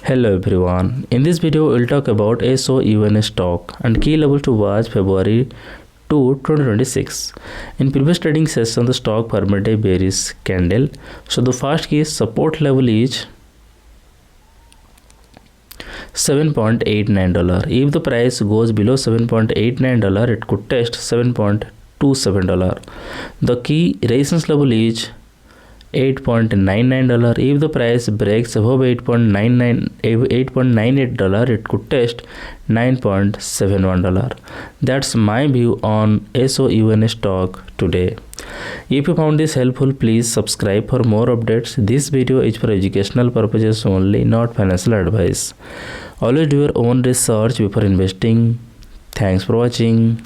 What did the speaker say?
Hello everyone, in this video we'll talk about SOUN stock and key levels to watch February 2, 2026. In previous trading session the stock formed a bearish candle. So the first key support level is $7.89. If the price goes below $7.89 it could test $7.27. The key resistance level is $8.99. If the price breaks above $8.98 it could test $9.71. That's my view on SOUN stock today. If you found this helpful, please subscribe for more updates. This video is for educational purposes only, not financial advice. Always do your own research before investing. Thanks for watching.